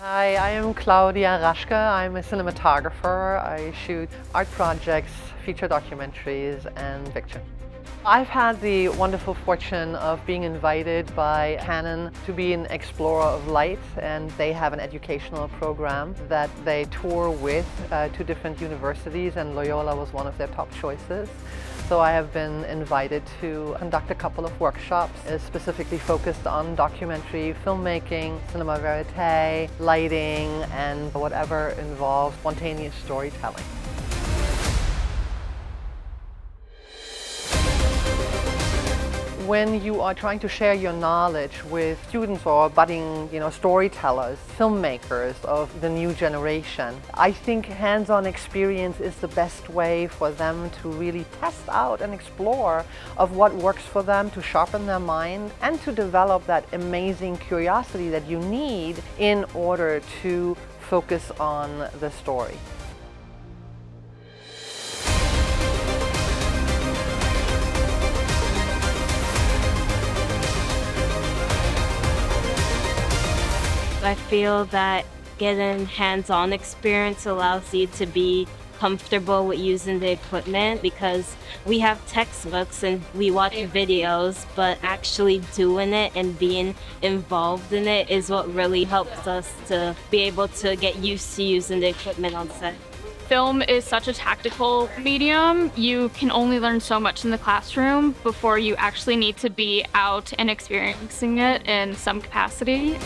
Hi, I am Claudia Raschke. I'm a cinematographer. I shoot art projects, feature documentaries, and fiction. I've had the wonderful fortune of being invited by Canon to be an explorer of light, and they have an educational program that they tour with to different universities, and Loyola was one of their top choices. So I have been invited to conduct a couple of workshops specifically focused on documentary filmmaking, cinema verite, lighting, and whatever involves spontaneous storytelling. When you are trying to share your knowledge with students or budding, storytellers, filmmakers of the new generation, I think hands-on experience is the best way for them to really test out and explore of what works for them, to sharpen their mind and to develop that amazing curiosity that you need in order to focus on the story. I feel that getting hands-on experience allows you to be comfortable with using the equipment, because we have textbooks and we watch videos, but actually doing it and being involved in it is what really helps us to be able to get used to using the equipment on set. Film is such a tactical medium. You can only learn so much in the classroom before you actually need to be out and experiencing it in some capacity.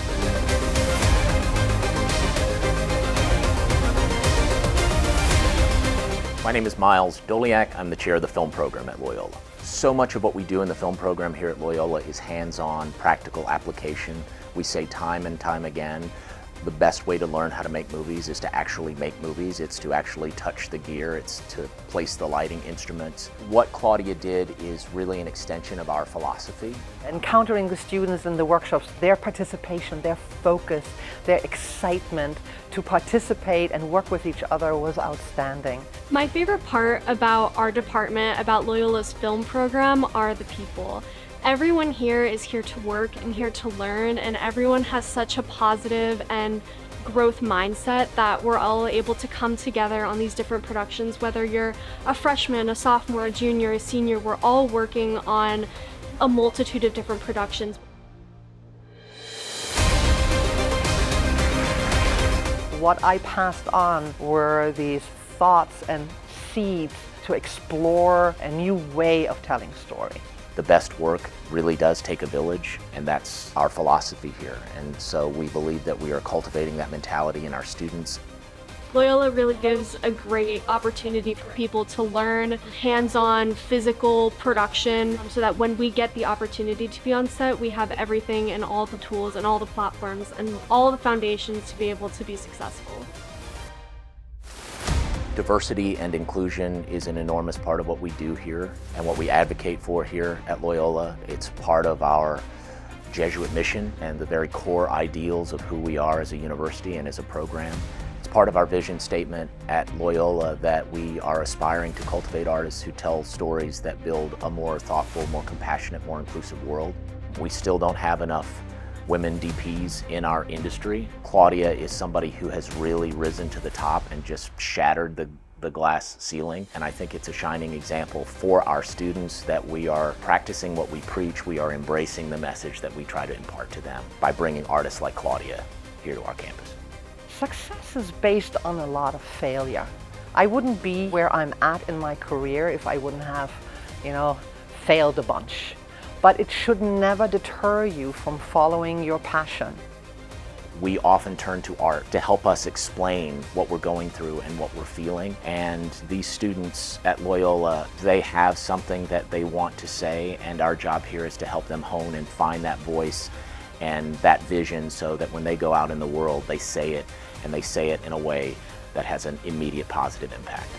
My name is Miles Doliak. I'm the chair of the film program at Loyola. So much of what we do in the film program here at Loyola is hands-on, practical application. We say time and time again, the best way to learn how to make movies is to actually make movies. It's to actually touch the gear. It's to place the lighting instruments. What Claudia did is really an extension of our philosophy. Encountering the students in the workshops, their participation, their focus, their excitement to participate and work with each other was outstanding. My favorite part about our department, about Loyola's film program, are the people. Everyone here is here to work and here to learn, and everyone has such a positive and growth mindset that we're all able to come together on these different productions. Whether you're a freshman, a sophomore, a junior, a senior, we're all working on a multitude of different productions. What I passed on were these thoughts and seeds to explore a new way of telling story. The best work really does take a village, and that's our philosophy here. And so we believe that we are cultivating that mentality in our students. Loyola really gives a great opportunity for people to learn hands-on physical production, so that when we get the opportunity to be on set, we have everything and all the tools and all the platforms and all the foundations to be able to be successful. Diversity and inclusion is an enormous part of what we do here and what we advocate for here at Loyola. It's part of our Jesuit mission and the very core ideals of who we are as a university and as a program. It's part of our vision statement at Loyola that we are aspiring to cultivate artists who tell stories that build a more thoughtful, more compassionate, more inclusive world. We still don't have enough women DPs in our industry. Claudia is somebody who has really risen to the top and just shattered the glass ceiling. And I think it's a shining example for our students that we are practicing what we preach. We are embracing the message that we try to impart to them by bringing artists like Claudia here to our campus. Success is based on a lot of failure. I wouldn't be where I'm at in my career if I wouldn't have, failed a bunch. But it should never deter you from following your passion. We often turn to art to help us explain what we're going through and what we're feeling. And these students at Loyola, they have something that they want to say, and our job here is to help them hone and find that voice and that vision so that when they go out in the world, they say it, and they say it in a way that has an immediate positive impact.